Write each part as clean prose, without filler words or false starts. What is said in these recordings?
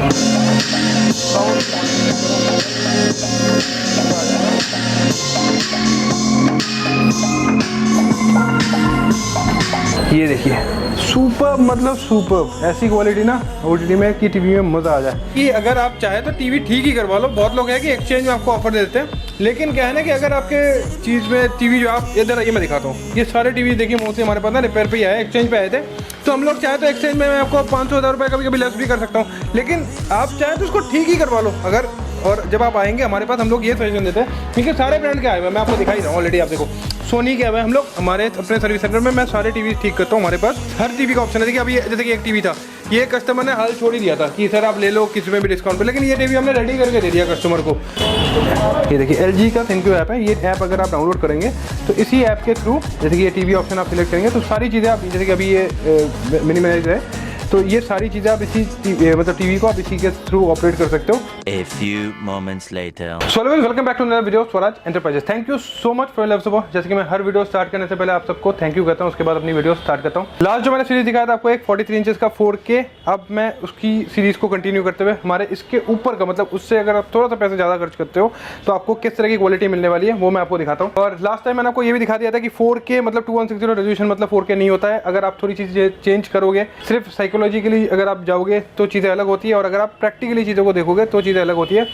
ये देखिए सुपर, मतलब सुपर, ऐसी क्वालिटी ना ओटीटी में कि टीवी में मज़ा आ जाए। कि अगर आप चाहे तो टीवी ठीक ही करवा लो। बहुत लोग हैं कि एक्सचेंज में आपको ऑफर देते हैं, लेकिन क्या है ना कि अगर आपके चीज़ में टीवी जो आप इधर ये मैं दिखाता हूँ, ये सारे टीवी देखिए मोस्टली हमारे पास ना रिपेयर पे ही आए, एक्सचेंज पे आए थे। तो हम लोग चाहे तो एक्सचेंज में मैं आपको 500-1000 रुपये कभी कभी लेस भी कर सकता हूँ, लेकिन आप चाहे तो उसको ठीक ही करवा लो अगर। और जब आप आएंगे हमारे पास हम लोग ये सजेशन देते हैं, क्योंकि सारे ब्रांड के आए हुए हैं, मैं आपको दिखाई रहा हूँ ऑलरेडी। आप देखो सोनी के आए हुए हैं हम लोग, हमारे अपने सर्विस सेंटर में मैं सारे टीवी ठीक करता हूँ। हमारे पास हर टीवी का ऑप्शन है। देखिए अभी जैसे कि एक टीवी था, ये कस्टमर ने हाल छोड़ ही दिया था कि सर आप ले लो किसी में भी डिस्काउंट पे, लेकिन ये टीवी हमने रेडी करके दे दिया कस्टमर को। ये देखिए LG का थैंक यू ऐप है। ये ऐप अगर आप डाउनलोड करेंगे तो इसी ऐप के थ्रू, जैसे कि ये टीवी ऑप्शन आप सिलेक्ट करेंगे तो सारी चीज़ें आप, जैसे कि अभी ये मिनिमाइज है, तो ये सारी चीज़ें आप इसी मतलब टीवी को आप इसी के थ्रू ऑपरेट कर सकते हो। A few moments later. So welcome back to another video Swaraj Enterprises. Thank you so much for love support. जैसे कि मैं हर वीडियो स्टार्ट करने से पहले आप सबको थैंक यू कहता हूँ, उसके बाद अपनी वीडियो स्टार्ट करता हूँ। लास्ट जो मैंने सीरीज दिखाया था आपको एक 43 इंचेस का 4K, अब मैं उसकी सीरीज को कंटिन्यू करते हुए हमारे इसके ऊपर का, मतलब उससे अगर आप थोड़ा सा पैसे ज़्यादा खर्च करते हो तो आपको किस तरह की क्वालिटी मिलने वाली है वो मैं आपको दिखाता हूँ। और लास्ट टाइम मैंने आपको ये भी दिखा दिया था कि 4K मतलब 2160 रेजोल्यूशन मतलब 4K नहीं होता है। अगर आप थोड़ी चीज़ें चेंज करोगे, सिर्फ साइकोलॉजिकली अगर आप जाओगे तो चीज़ें अलग होती है, और अगर आप प्रैक्टिकली चीज़ों को देखोगे तो चीज़ें अलग होती है।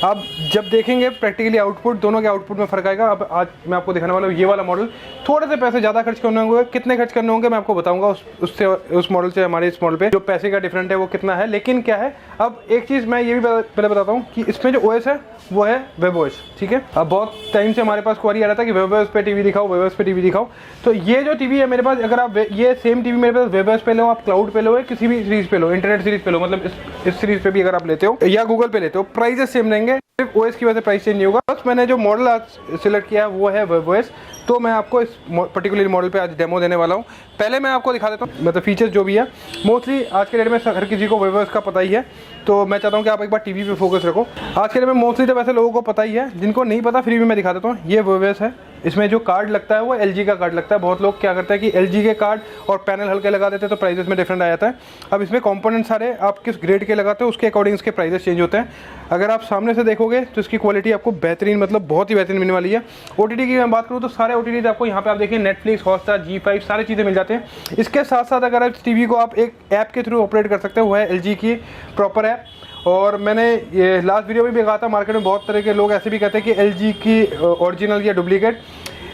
आप जब देखेंगे प्रैक्टिकली आउटपुट, दोनों के आउटपुट में फर्क आएगा। अब आज मैं आपको दिखाने वाला हूँ ये वाला मॉडल। थोड़े से पैसे ज़्यादा खर्च करने होंगे, कितने खर्च करने होंगे मैं आपको बताऊंगा। उस मॉडल से हमारे इस मॉडल पे जो पैसे का डिफरेंट है वो कितना है। लेकिन क्या है, अब एक चीज़ मैं ये भी पहले बताता हूँ कि इसमें जो OS है वो है वेबOS, ठीक है। अब बहुत टाइम से हमारे पास क्वेरी आ रहा था कि वेबOS पे टीवी दिखाओ, वेबOS पे टीवी दिखाओ। तो ये जो टीवी है मेरे पास, अगर आप ये सेम टीवी मेरे पास वेबOS पे लो, आप क्लाउड पे लो, किसी भी सीरीज पे लो, इंटरनेट सीरीज पे लो, मतलब इस सीरीज पे भी अगर आप लेते हो या गूगल पे लेते हो, प्राइसेस सेम रहेंगे, सिर्फ OS की वजह से प्राइस चेंज नहीं होगा। बस मैंने जो मॉडल आज सिलेक्ट किया है वो है वेबOS, तो मैं आपको इस पर्टिकुलर मॉडल पे आज डेमो देने वाला हूँ। पहले मैं आपको दिखा देता हूँ मतलब फीचर्स जो भी है। मोस्टली आज के डेट में हर किसी को वेबOS का पता ही है, तो मैं चाहता हूँ कि आप एक बार टीवी पे फोकस रखो। आज के डेट में मोस्टली तो वैसे लोगों को पता ही है, जिनको नहीं पता फ्री में मैं दिखा देता हूँ। ये वेबOS है, इसमें जो कार्ड लगता है वो LG का कार्ड लगता है। बहुत लोग क्या करते हैं कि LG के कार्ड और पैनल हल्के लगा देते हैं तो प्राइसेस में डिफरेंट आ जाता है। अब इसमें कंपोनेंट सारे आप किस ग्रेड के लगाते हो उसके अकॉर्डिंग इसके प्राइसेस चेंज होते हैं। अगर आप सामने से देखोगे तो इसकी क्वालिटी आपको बेहतरीन, मतलब बहुत ही बेहतरीन मिलने वाली है। OTT की मैं बात करूँ तो सारे OTT आपको यहाँ पे आप देखिए नेटफ्लिक्स, हॉटस्टार, G5 सारी चीज़ें मिल जाते हैं। इसके साथ साथ अगर आप टीवी को आप एक ऐप के थ्रू ऑपरेट कर सकते हो, वो है LG की प्रॉपर ऐप। और मैंने ये लास्ट वीडियो में भी कहा था, मार्केट में बहुत तरह के लोग ऐसे भी कहते हैं कि LG की ओरिजिनल या डुप्लीकेट।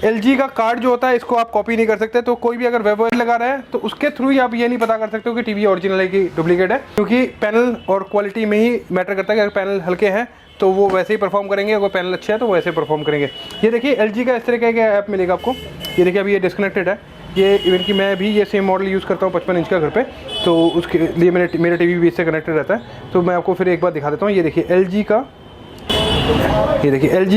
LG का कार्ड जो होता है इसको आप कॉपी नहीं कर सकते, तो कोई भी अगर वेबOS लगा रहा है तो उसके थ्रू ही आप ये नहीं पता कर सकते हो कि टीवी ओरिजिनल है कि डुप्लीकेट है, क्योंकि पैनल और क्वालिटी में ही मैटर करता है कि अगर पैनल हल्के हैं तो वो वैसे ही परफॉर्म करेंगे, अगर पैनल अच्छे है तो वैसे परफॉर्म करेंगे। ये देखिए LG का इस तरह का ऐप मिलेगा आपको। ये देखिए अभी ये डिस्कनेक्टेड है, ये इवन कि मैं भी ये सेम मॉडल यूज़ करता हूँ 55 इंच का घर पे, तो उसके लिए मेरा टीवी भी इससे कनेक्टेड रहता है। तो मैं आपको फिर एक बार दिखा देता हूँ। ये देखिए LG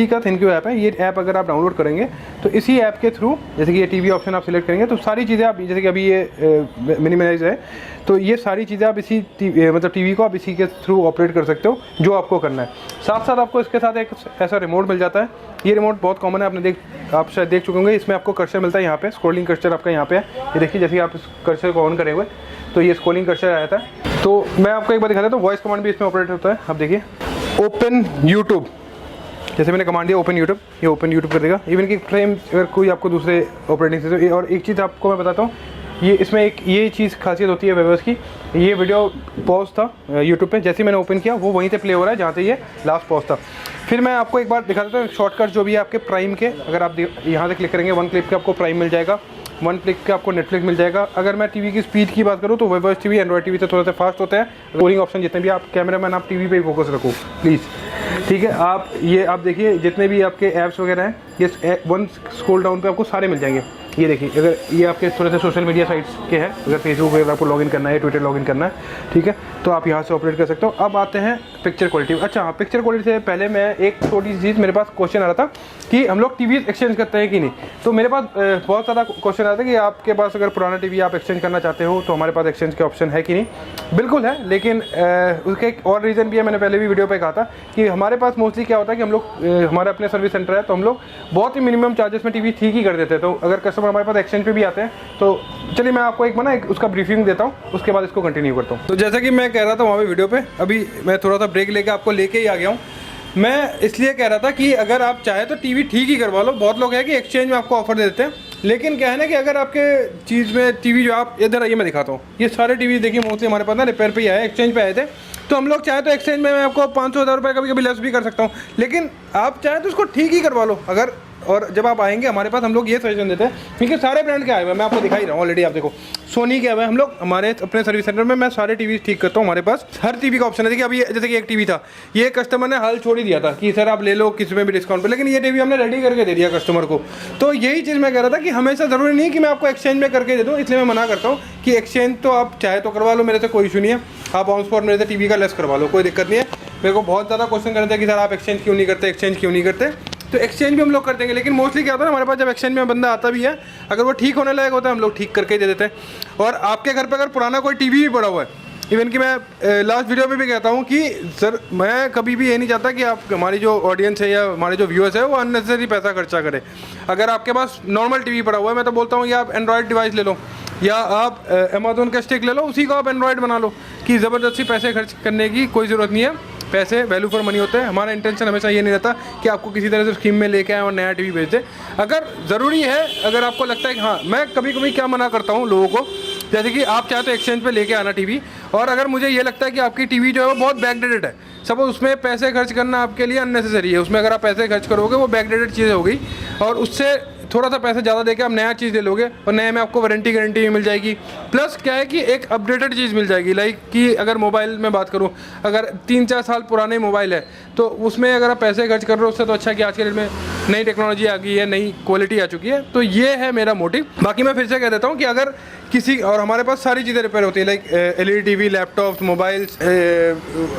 का थैंक यू ऐप है। ये ऐप अगर आप डाउनलोड करेंगे तो इसी ऐप के थ्रू, जैसे कि ये टीवी ऑप्शन आप सिलेक्ट करेंगे तो सारी चीज़ें आप, जैसे कि अभी ये मिनिमाइज है, तो ये सारी चीज़ें आप इसी मतलब टीवी को आप इसी के थ्रू ऑपरेट कर सकते हो जो आपको करना है। साथ साथ आपको इसके साथ एक ऐसा रिमोट मिल जाता है। ये रिमोट बहुत कॉमन है, आप शायद देख चुके होंगे। इसमें आपको कर्सर मिलता है, यहाँ पे स्क्रॉलिंग कर्सर आपका यहाँ पे है। ये देखिए जैसे आप इस कर्सर को ऑन करे हुए तो ये स्क्रॉलिंग कर्सर आया था। तो मैं आपको एक बार दिखा देता हूँ, वॉइस कमांड भी इसमें ऑपरेट होता है। आप देखिए ओपन यूट्यूब, जैसे मैंने कमांड दिया ओपन यूट्यूब, ये ओपन यूट्यूब कर देगा। इवन कि फ्रेम अगर कोई आपको दूसरे ऑपरेटिंग सिस्टम, और एक चीज़ आपको मैं बताता हूँ, ये इसमें एक ये चीज़ खासियत होती है वेबOS की। ये वीडियो पॉज था यूट्यूब पे, जैसे ही मैंने ओपन किया वो वहीं पे प्ले हो रहा है जहाँ से ये लास्ट पॉज था। फिर मैं आपको एक बार दिखा देता हूँ शॉर्टकट जो भी है आपके प्राइम के। अगर आप यहाँ से क्लिक करेंगे, वन क्लिक पे आपको प्राइम मिल जाएगा, वन क्लिक पे आपको नेटफ्लिक्स मिल जाएगा। अगर मैं टीवी की स्पीड की बात करूँ तो वेबOS टीवी एंड्रॉइड टीवी से थोड़ा सा फास्ट होता है। रोलिंग ऑप्शन जितने भी आप कैमरामैन आप टीवी पे ही फोकस रखो प्लीज़, ठीक है। आप देखिए जितने भी आपके ऐप्स वगैरह हैं, ये वन स्क्रॉल डाउन पे आपको सारे मिल जाएंगे। ये देखिए अगर ये आपके थोड़े से सोशल मीडिया साइट्स के हैं, अगर फेसबुक वगैरह आपको लॉगिन करना है, ट्विटर लॉगिन करना है, ठीक है, तो आप यहाँ से ऑपरेट कर सकते हो। अब आते हैं पिक्चर क्वालिटी। अच्छा हाँ, पिक्चर क्वालिटी से पहले मैं एक छोटी सी चीज़, मेरे पास क्वेश्चन आ रहा था कि हम लोग टीवी एक्सचेंज करते हैं कि नहीं। तो मेरे पास बहुत ज़्यादा क्वेश्चन आता है कि आपके पास अगर पुराना टीवी आप एक्सचेंज करना चाहते हो तो हमारे पास एक्सचेंज के ऑप्शन है कि नहीं। बिल्कुल है, लेकिन उसका एक और रीज़न भी है। मैंने पहले भी वीडियो पे कहा था कि हमारे पास मोस्टली क्या होता है कि हम लोग हमारे अपने सर्विस सेंटर है, तो हम लोग बहुत ही मिनिमम चार्जेस में टीवी ठीक ही कर देते हैं। तो अगर कस्टमर हमारे पास एक्सचेंज पे भी आते हैं तो चलिए मैं आपको एक उसका ब्रीफिंग देता हूँ, उसके बाद इसको कंटिन्यू करता हूँ। तो जैसा कि मैं कह रहा था वहाँ पे वीडियो पे, अभी मैं थोड़ा सा ब्रेक लेके आपको लेके ही आ गया हूँ। मैं इसलिए कह रहा था कि अगर आप चाहे तो टीवी ठीक ही करवा लो। बहुत लोग हैं कि एक्सचेंज में आपको ऑफर दे देते हैं, लेकिन क्या है ना कि अगर आपके चीज़ में टीवी जो आप इधर आइए मैं दिखाता हूँ, ये सारे टीवी देखिए मोस्टली हमारे पास ना रिपेयर पे ही आए, एक्सचेंज पे आए थे। तो हम लोग चाहे तो एक्सचेंज में मैं आपको 500-1000 रुपये कभी कभी लेस भी कर सकता हूँ, लेकिन आप चाहे तो उसको ठीक ही करवा लो। अगर और जब आप आएंगे हमारे पास, हम लोग ये सजेशन देते हैं क्योंकि सारे ब्रांड के आए हुए हैं, मैं आपको दिखा ही रहा हूँ ऑलरेडी। आप देखो सोनी के आए हुए हैं हम लोग, हमारे अपने सर्विस सेंटर में मैं सारे टीवी ठीक करता हूँ। हमारे पास हर टीवी का ऑप्शन है। देखिए अभी जैसे कि एक टीवी था, ये कस्टमर ने हाल छोड़ ही दिया था कि सर आप ले लो किसी में भी डिस्काउंट पे, लेकिन ये टीवी हमने रेडी करके दे दिया कस्टमर को। तो यही चीज़ मैं कह रहा था कि हमेशा ज़रूरी नहीं कि मैं आपको एक्सचेंज में करके दे दूँ, इसलिए मैं मना करता हूँ कि एक्सचेंज तो आप चाहे तो करवा लो, मेरे से कोई इशू नहीं है। आप ऑन स्पॉट मेरे से टीवी का लेस करवा लो, कोई दिक्कत नहीं है। मेरे को बहुत ज़्यादा क्वेश्चन करते हैं कि सर आप एक्सचेंज क्यों नहीं करते, एक्सचेंज क्यों नहीं करते। तो एक्सचेंज भी हम लोग कर देंगे, लेकिन मोस्टली क्या होता है हमारे पास जब एक्सचेंज में बंदा आता भी है, अगर वो ठीक होने लायक होता है हम लोग ठीक करके ही दे देते हैं। और आपके घर पे अगर पुराना कोई टीवी भी पड़ा हुआ है, इवन कि मैं लास्ट वीडियो में भी कहता हूँ कि सर मैं कभी भी ये नहीं चाहता कि आप हमारी जो ऑडियंस है या हमारे जो व्यूअर्स है वो अननेसेसरी पैसा खर्चा करें। अगर आपके पास नॉर्मल टीवी पड़ा हुआ है, मैं तो बोलता हूँ या आप एंड्रॉयड डिवाइस ले लो या आप अमेजोन का स्टिक ले लो, उसी को आप एंड्रॉयड बना लो, कि ज़बरदस्ती पैसे खर्च करने की कोई ज़रूरत नहीं है। पैसे वैल्यू फॉर मनी होते हैं। हमारा इंटेंशन हमेशा ये नहीं रहता कि आपको किसी तरह से स्कीम में लेके आए और नया टीवी बेच दे। अगर ज़रूरी है, अगर आपको लगता है कि हाँ, मैं कभी कभी क्या मना करता हूँ लोगों को, जैसे कि आप चाहे तो एक्सचेंज पे लेके आना टीवी, और अगर मुझे ये लगता है कि आपकी टीवी जो है वो बहुत बैकडेटेड है, सपोज उसमें पैसे खर्च करना आपके लिए अननेसेसरी है, उसमें अगर आप पैसे खर्च करोगे वो बैकडेटेड चीज़ हो गई और उससे थोड़ा सा पैसा ज़्यादा देके आप नया चीज़ ले लोगे और नए में आपको वारंटी गारंटी भी मिल जाएगी। प्लस क्या है कि एक अपडेटेड चीज़ मिल जाएगी। लाइक कि अगर मोबाइल में बात करूँ, अगर 3-4 साल पुराने मोबाइल है तो उसमें अगर आप पैसे खर्च कर रहे हो, उससे तो अच्छा कि आज के डेट में नई टेक्नोलॉजी आ गई है, नई क्वालिटी आ चुकी है। तो ये है मेरा मोटिव। बाकी मैं फिर से कह देता हूँ कि अगर किसी, और हमारे पास सारी चीज़ें रिपेयर होती है, like LED TV, laptops, mobiles,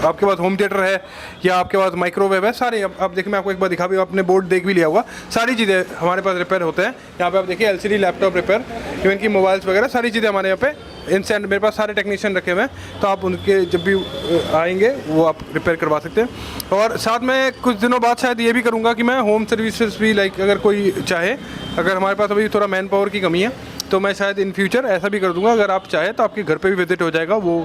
आपके पास होम थिएटर है या आपके पास माइक्रोवेव है, सारे आप देखिए, मैं आपको एक बार दिखा भी, आपने बोर्ड देख भी लिया होगा, सारी चीज़ें हमारे पास रिपेयर होते हैं। यहाँ पे आप देखिए LCD लैपटॉप रिपेयर, इवन की मोबाइल्स वगैरह सारी चीज़ें हमारे यहाँ पे इंस्टेंट, मेरे पास सारे टेक्नीशियन रखे हुए हैं, तो आप उनके जब भी आएंगे वो आप रिपेयर करवा सकते हैं। और साथ में कुछ दिनों बाद शायद ये भी करूँगा कि मैं होम सर्विसेज भी, लाइक अगर कोई चाहे, अगर हमारे पास अभी थोड़ा मैन पावर की कमी है तो मैं शायद इन फ्यूचर ऐसा भी कर दूंगा, अगर आप चाहे तो आपके घर पे भी विजिट हो जाएगा। वो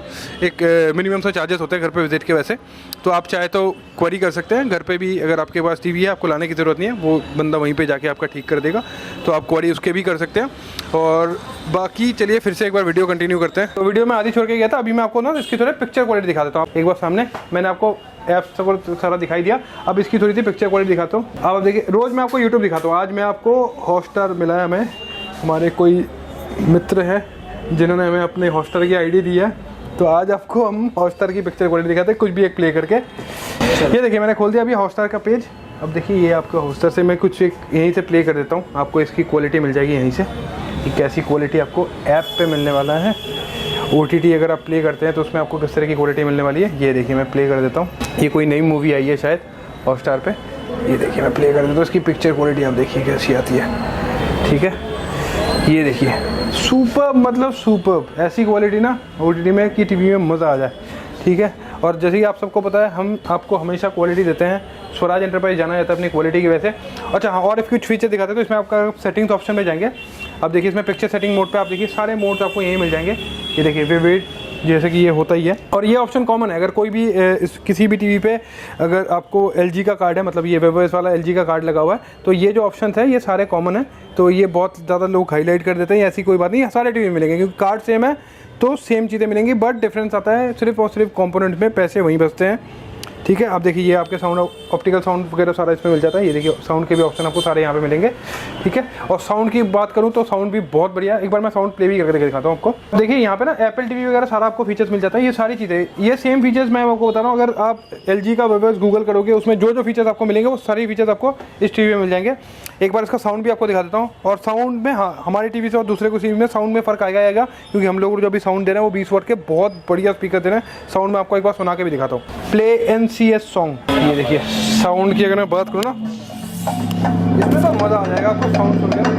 एक मिनिमम से चार्जेस होते हैं घर पे विजिट के, वैसे तो आप चाहे तो क्वेरी कर सकते हैं घर पे भी। अगर आपके पास टीवी है, आपको लाने की ज़रूरत नहीं है, वो बंदा वहीं पे जाके आपका ठीक कर देगा, तो आप क्वेरी उसके भी कर सकते हैं। और बाकी चलिए फिर से एक बार वीडियो कंटिन्यू करते हैं। तो वीडियो में आधी छोड़ के गया था, अभी मैं आपको ना इसकी थोड़ी पिक्चर क्वालिटी दिखा देता हूँ। एक बार सामने मैंने आपको ऐप्स सब सारा दिखाई दिया, अब इसकी थोड़ी सी पिक्चर क्वालिटी दिखाता हूँ। अब देखिए, रोज़ मैं आपको यूट्यूब दिखाता हूँ, आज मैं आपको हॉटस्टार मिला है, हमें हमारे कोई मित्र हैं जिन्होंने हमें अपने हॉटस्टार की आईडी दी है, तो आज आपको हम हॉटस्टार की पिक्चर क्वालिटी दिखाते हैं, कुछ भी एक प्ले करके। ये देखिए मैंने खोल दिया अभी हॉटस्टार का पेज। अब देखिए ये आपका हॉटस्टार से मैं कुछ एक यहीं से प्ले कर देता हूँ, आपको इसकी क्वालिटी मिल जाएगी यहीं से कि कैसी क्वालिटी आपको ऐप पे मिलने वाला है। OTT अगर आप प्ले करते हैं तो उसमें आपको किस तरह की क्वालिटी मिलने वाली है, ये देखिए मैं प्ले कर देता हूँ। ये कोई नई मूवी आई है शायद हॉटस्टार पे, ये देखिए मैं प्ले कर देता हूँ, इसकी पिक्चर क्वालिटी आप देखिए कैसी आती है। ठीक है, ये देखिए सुपर, मतलब सुपर, ऐसी क्वालिटी ना OTT में कि टीवी में मज़ा आ जाए। ठीक है, और जैसे कि आप सबको पता है हम आपको हमेशा क्वालिटी देते हैं, स्वराज एंटरप्राइज जाना जाता है अपनी क्वालिटी की वजह से। अच्छा हाँ, और कुछ फीचर दिखाते हैं तो इसमें आपका सेटिंग्स ऑप्शन में जाएंगे, अब देखिए इसमें पिक्चर सेटिंग मोड पे आप देखिए सारे मोड्स आपको यहीं मिल जाएंगे। ये देखिए विविड, जैसे कि ये होता ही है, और ये ऑप्शन कॉमन है। अगर कोई भी किसी भी टीवी पे अगर आपको LG का कार्ड है, मतलब ये वेवोएस वाला LG का कार्ड लगा हुआ है, तो ये जो ऑप्शन है ये सारे कॉमन है। तो ये बहुत ज़्यादा लोग हाईलाइट कर देते हैं, ऐसी कोई बात नहीं, सारे टीवी मिलेंगे क्योंकि कार्ड सेम है तो सेम चीज़ें मिलेंगी, बट डिफरेंस आता है सिर्फ और सिर्फ कंपोनेंट में, पैसे वहीं बचते हैं। ठीक है, आप देखिए ये आपके साउंड, ऑप्टिकल साउंड वगैरह सारा इसमें मिल जाता है। ये देखिए साउंड के भी ऑप्शन आपको सारे यहाँ पे मिलेंगे। ठीक है, और साउंड की बात करूँ तो साउंड भी बहुत बढ़िया, एक बार मैं साउंड प्ले भी करके दिखाता हूँ आपको। देखिए यहाँ पे ना एप्पल टीवी वगैरह सारा आपको फीचर्स मिल जाता है, ये सारी चीज़ें, ये सेम फीचर्स मैं आपको बता रहा हूँ। अगर आप LG का वेबसाइट गूगल करोगे, उसमें जो जो फीचर्स आपको मिलेंगे वो सारी फीचर्स आपको इस टीवी में मिल जाएंगे। एक बार इसका साउंड भी आपको दिखा देता हूँ, और साउंड में हाँ, हमारी टीवी से और दूसरे को टीवी में साउंड में फ़र्क आएगा, क्योंकि हम लोग जो अभी साउंड दे रहे हैं वो 20 वाट के बहुत बढ़िया स्पीकर दे रहे हैं। साउंड में आपको एक बार सुना के भी दिखाता हूँ, प्ले NCS सॉन्ग। ये देखिए साउंड की अगर मैं बात करूँ ना, इसमें तो मज़ा आ जाएगा आपको साउंड सुन के।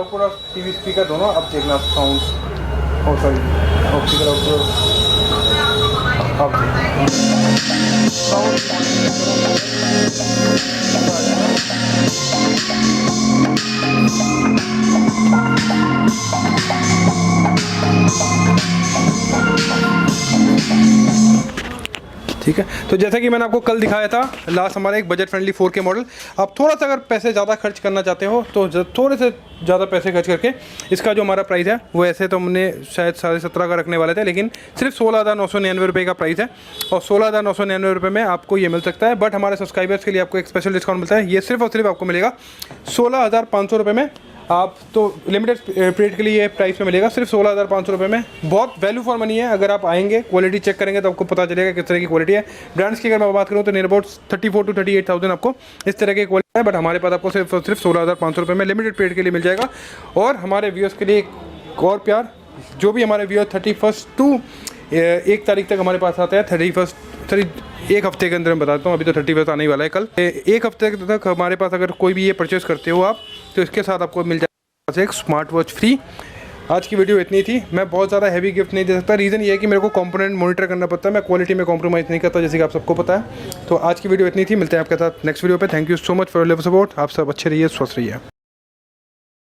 पूरा टीवी स्पीकर दोनों, अब देखना साउंड सॉरी ऑप्टिकल आउटडोर ठीक है। तो जैसा कि मैंने आपको कल दिखाया था लास्ट हमारा एक बजट फ्रेंडली 4K मॉडल, आप थोड़ा सा अगर पैसे ज़्यादा खर्च करना चाहते हो तो थोड़े से ज़्यादा पैसे खर्च करके इसका जो हमारा प्राइस है वो ऐसे तो हमने शायद 17.5 का रखने वाले थे, लेकिन सिर्फ 16,999 रुपये का प्राइस है और 16,999 रुपये में आपको ये मिल सकता है। बट हमारे सब्सक्राइबर्स के लिए आपको एक स्पेशल डिस्काउंट मिलता है, ये सिर्फ और सिर्फ आपको मिलेगा 16,500 रुपये में। आप तो लिमिटेड पीरियड के लिए ये प्राइस में मिलेगा सिर्फ 16,500 रुपये में। बहुत वैल्यू फॉर मनी है, अगर आप आएंगे क्वालिटी चेक करेंगे तो आपको पता चलेगा किस तरह की क्वालिटी है। ब्रांड्स की अगर मैं बात करूँ तो नियर अबाउट 34 to 38,000 आपको इस तरह की क्वालिटी है, बट हमारे पास आपको सिर्फ और सिर्फ 16,500 रुपये में लिमिटेड पीरियड के लिए मिल जाएगा। और हमारे व्यूअर्स के लिए एक और प्यार, जो भी हमारे व्यूअर 31 to 1 तारीख तक हमारे पास आता है, 1 हफ्ते के अंदर मैं बताता हूँ, अभी तो 31 आने ही वाला है कल। 1 हफ्ते तक हमारे पास अगर कोई भी ये परचेस करते हो आप तो इसके साथ आपको मिल जाएगा एक स्मार्ट वॉच फ्री। आज की वीडियो इतनी थी, मैं बहुत ज़्यादा हैवी गिफ्ट नहीं दे सकता, रीज़न ये है कि मेरे को कंपोनेंट मॉनिटर करना पड़ता है, मैं क्वालिटी में कॉम्प्रोमाइज़ नहीं करता जैसे कि आप सबको पता है। तो आज की वीडियो इतनी थी, मिलते हैं आपके साथ नेक्स्ट वीडियो पे। Thank you so much for your love support. आप सब अच्छे रहिए, स्वस्थ रहिए।